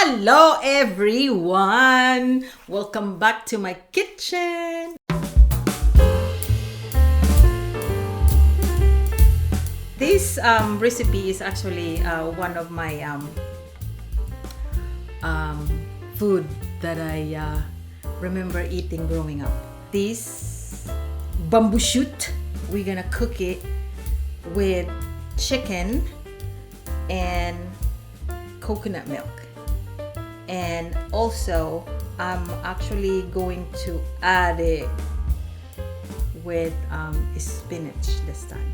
Hello everyone! Welcome back to my kitchen! This recipe is actually one of my food that I remember eating growing up. This bamboo shoot, we're gonna cook it with chicken and coconut milk. And also, I'm actually going to add it with spinach this time.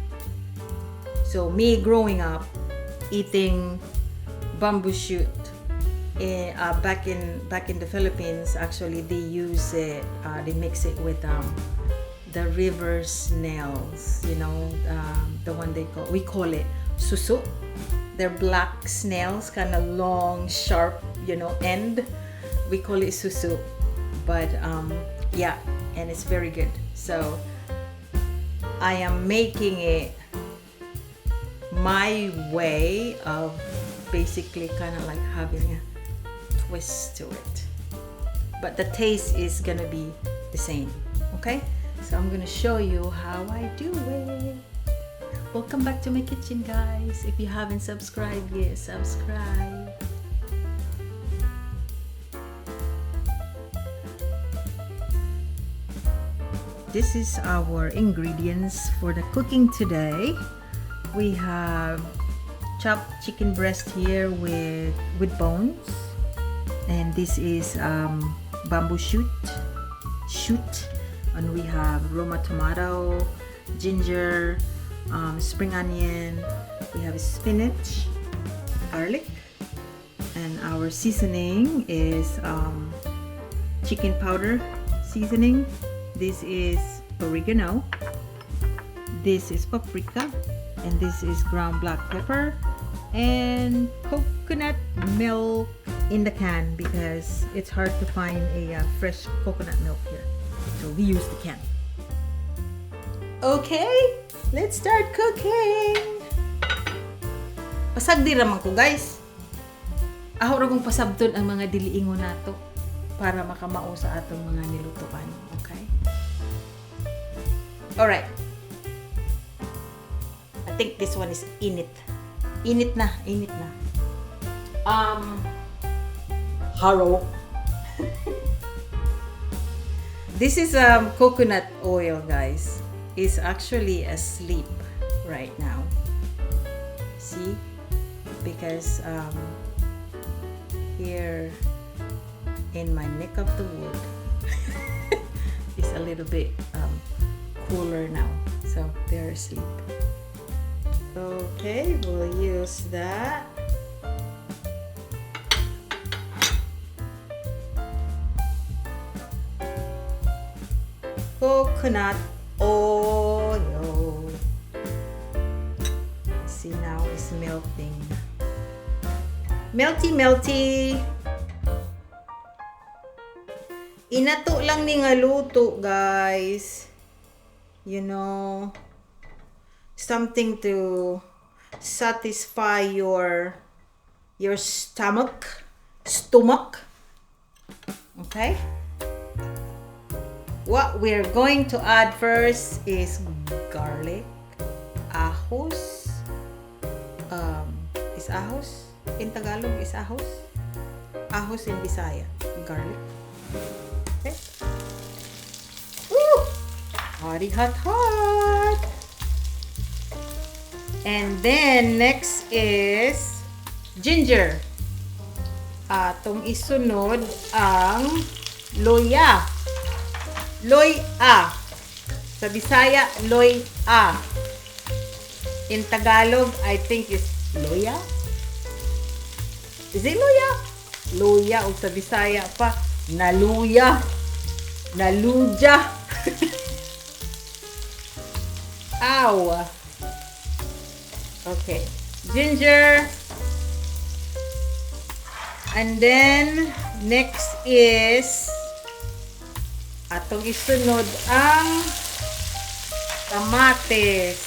So me growing up eating bamboo shoot back in the Philippines, actually they use it, they mix it with the river snails, you know, the one we call it susu. They're black snails, kind of long, sharp, you know, end. We call it susu, but yeah, and it's very good. So I am making it my way of basically kind of like having a twist to it, but the taste is gonna be the same. Okay, so I'm gonna show you how I do it. Welcome back to my kitchen, guys. If you haven't subscribed yet, subscribe. This is our ingredients for the cooking today. We have chopped chicken breast here with bones, and this is bamboo shoot, and we have Roma tomato, ginger, spring onion, we have spinach, garlic, and our seasoning is chicken powder seasoning. This is oregano, this is paprika, and this is ground black pepper, and coconut milk in the can because it's hard to find a fresh coconut milk here, so we use the can. Okay, let's start cooking. Pasagdi raman ko, guys. Aho ra kong pasabton ang mga diliingon nato para makamao sa atong mga nilutuan. Okay? Alright. I think this one is init. Init na. Haro. This is coconut oil, guys. Is actually asleep right now. See? Because here in my neck of the wood is a little bit cooler now, so they're asleep. Okay, we'll use that. Coconut oil. See, now it's melting. Melty. Inato lang ni nga luto, guys. You know, something to satisfy your stomach. Okay? What we're going to add first is garlic, ahos. Is ahos in Tagalog is ahos? Ahos in Bisaya, garlic. Okay. Woo! Hot. And then next is ginger. Atong isunod ang loya. Loy-a. Sa Bisaya, loy-a. In Tagalog, I think is loya. Is it loya? Loya. O sa Bisaya pa, naluya. Naluja. Ow. Okay. Ginger. And then, next is atong isunod ang kamatis,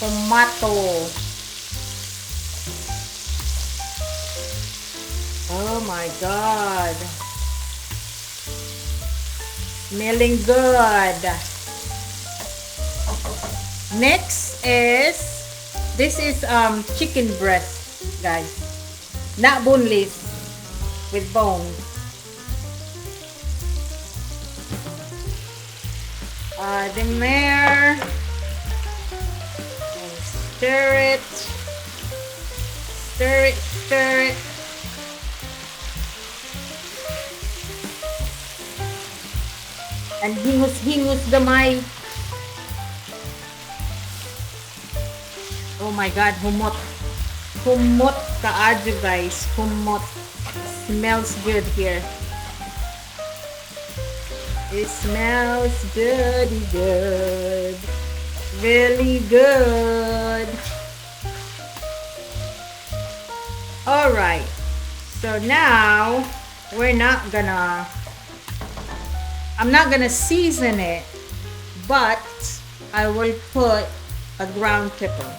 tomato, Oh my God. Smelling good. Next is, this is chicken breast, guys. Not boneless, with bone. Add in there. And stir it. Stir it, stir it. And hingus the may. Oh my God, humot. Humot kaadyo guys. Humot. Smells good here. It smells good, good. Really good. Alright. So now, I'm not gonna season it, but I will put a ground pepper.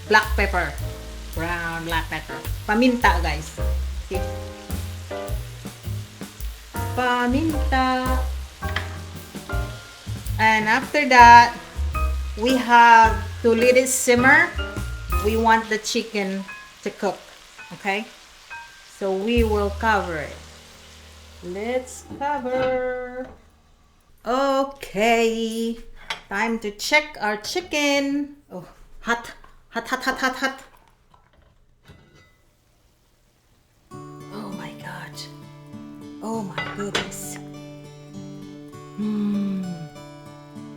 Black pepper. Brown black pepper. Paminta, guys. See? Paminta. And after that, we have to let it simmer. We want the chicken to cook. Okay, so we will cover it. Let's cover. Okay, time to check our chicken. Oh, hot, hot, hot, hot, hot, hot. Oh my God. Oh my goodness.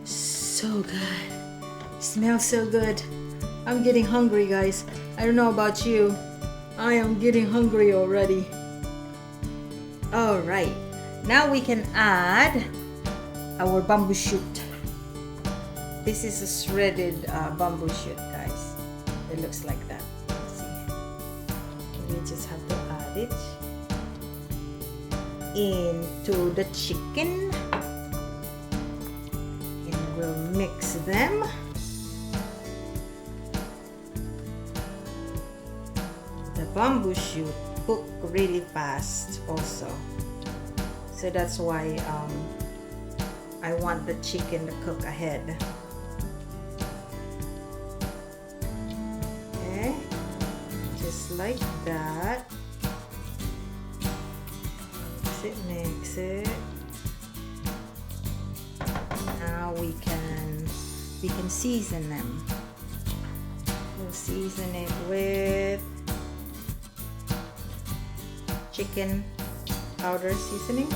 So good. Smells so good. I'm getting hungry, guys. I don't know about you. I am getting hungry already. Alright, now we can add our bamboo shoot. This is a shredded bamboo shoot, guys. It looks like that. Let's see. We just have to add it into the chicken. And we'll mix them. Bamboo shoot cook really fast also, so that's why I want the chicken to cook ahead. Okay, just like that. Mix it. Now we can season them. We'll season it with chicken powder seasoning.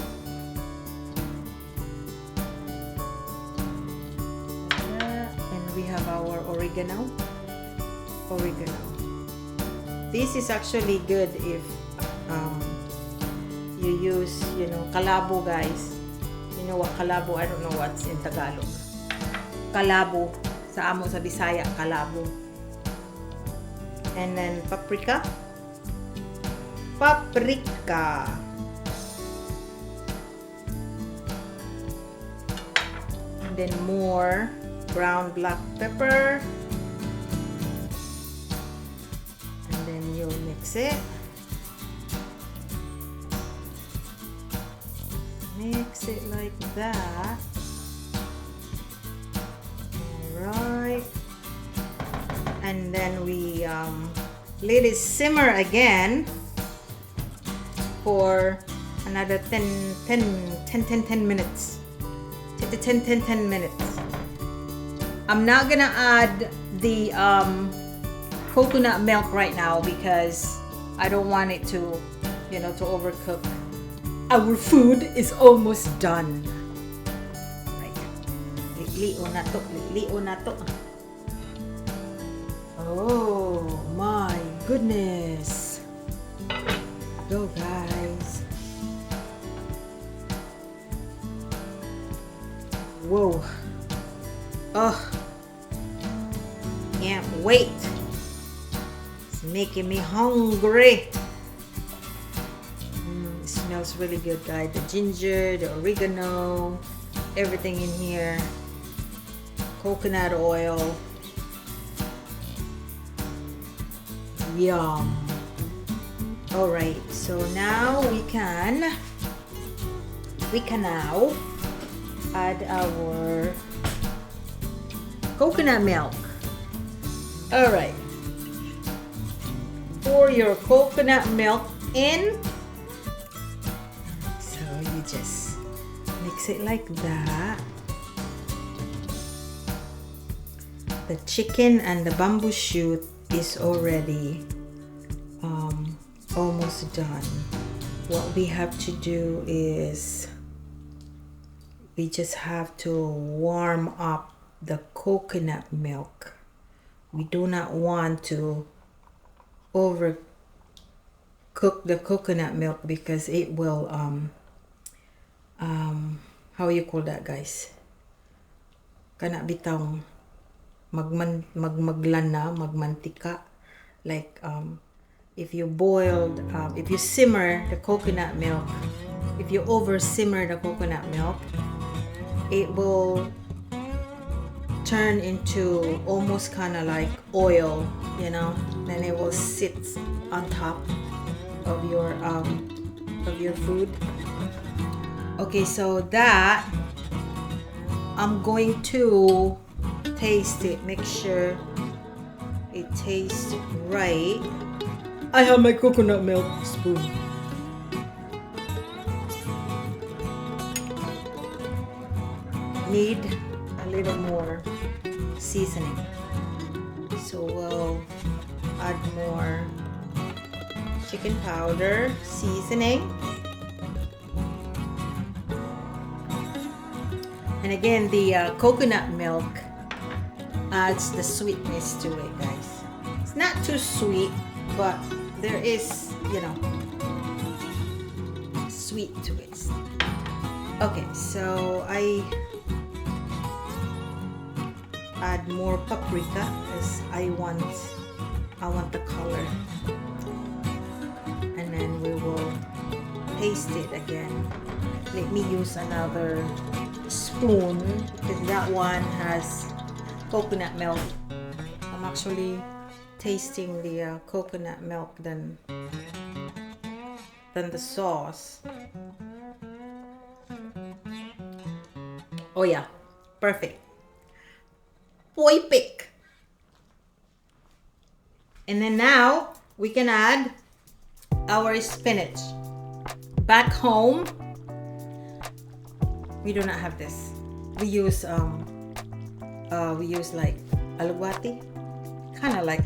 And we have our oregano. This is actually good if you use, kalabo, guys. You know what kalabo? I don't know what's in Tagalog. Kalabo. Sa amo sa Bisaya, kalabo. And then paprika. And then more brown black pepper, and then you'll mix it. Mix it like that. Alright, and then we let it simmer again for another 10 minutes. 10 minutes. I'm not gonna add the coconut milk right now because I don't want it to, to overcook. Our food is almost done. Right. Li'o na to. Oh my goodness. Go, guys. Whoa. Oh, can't wait. It's making me hungry. It smells really good, guys. The ginger, the oregano, everything in here. Coconut oil. Yum. All right, so now we can now add our coconut milk. All right, pour your coconut milk in. So you just mix it like that. The chicken and the bamboo shoot is already almost done. What we have to do is we just have to warm up the coconut milk. We do not want to overcook the coconut milk because it will how you call that, guys? Kana bitang magmantika, like if you boiled if you simmer the coconut milk, if you over simmer the coconut milk, it will turn into almost kind of like oil, you know, then it will sit on top of your food. Okay, so that I'm going to taste it, make sure it tastes right. I have my coconut milk spoon. Need a little more seasoning, so we'll add more chicken powder seasoning. And again, the coconut milk adds the sweetness to it, guys. It's not too sweet, but there is, you know, sweet to it. Okay, so I add more paprika because I want the color, and then we will paste it again. Let me use another spoon because that one has coconut milk. I'm actually tasting the coconut milk than the sauce. Oh yeah, perfect. Boy pick. And then now we can add our spinach. Back home, we do not have this. We use like alugbati, kind of like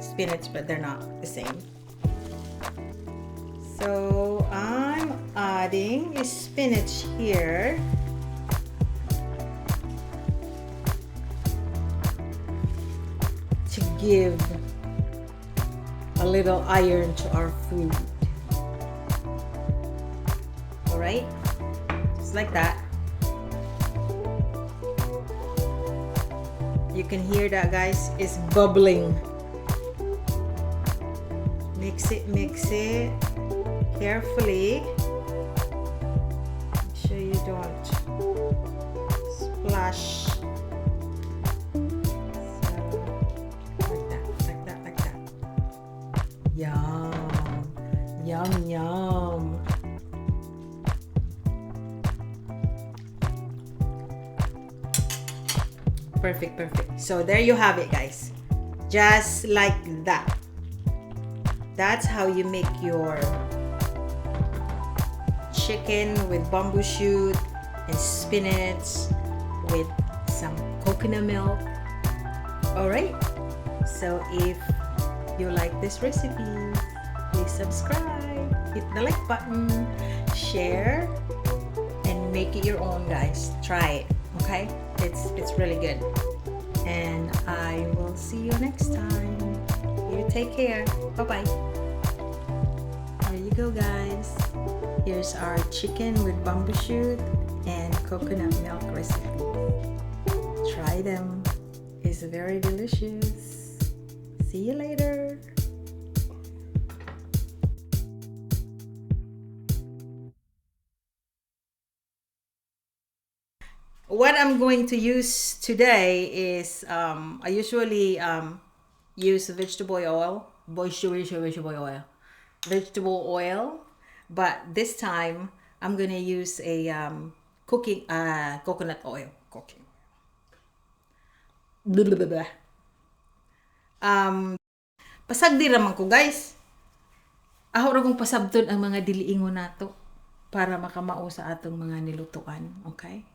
spinach, but they're not the same. So I'm adding spinach here. To give a little iron to our food. All right, just like that. You can hear that, guys, it's bubbling. Mix it carefully. Make sure you don't splash. Yum, yum. Perfect. So there you have it, guys. Just like that. That's how you make your chicken with bamboo shoot and spinach with some coconut milk. All right. So if you like this recipe, please subscribe, hit the like button, share, and make it your own, guys. Try it, okay? It's really good. And I will see you next time. You take care. Bye-bye. There you go, guys. Here's our chicken with bamboo shoot and coconut milk recipe. Try them. It's very delicious. See you later. What I'm going to use today is I usually use vegetable oil, vegetable oil. Vegetable oil, but this time I'm gonna use a cooking coconut oil. Cooking. Pasagdi raman ko guys. Aho ra kong pasabton ang mga diliingon nato para makamao sa atong mga nilutuan, okay?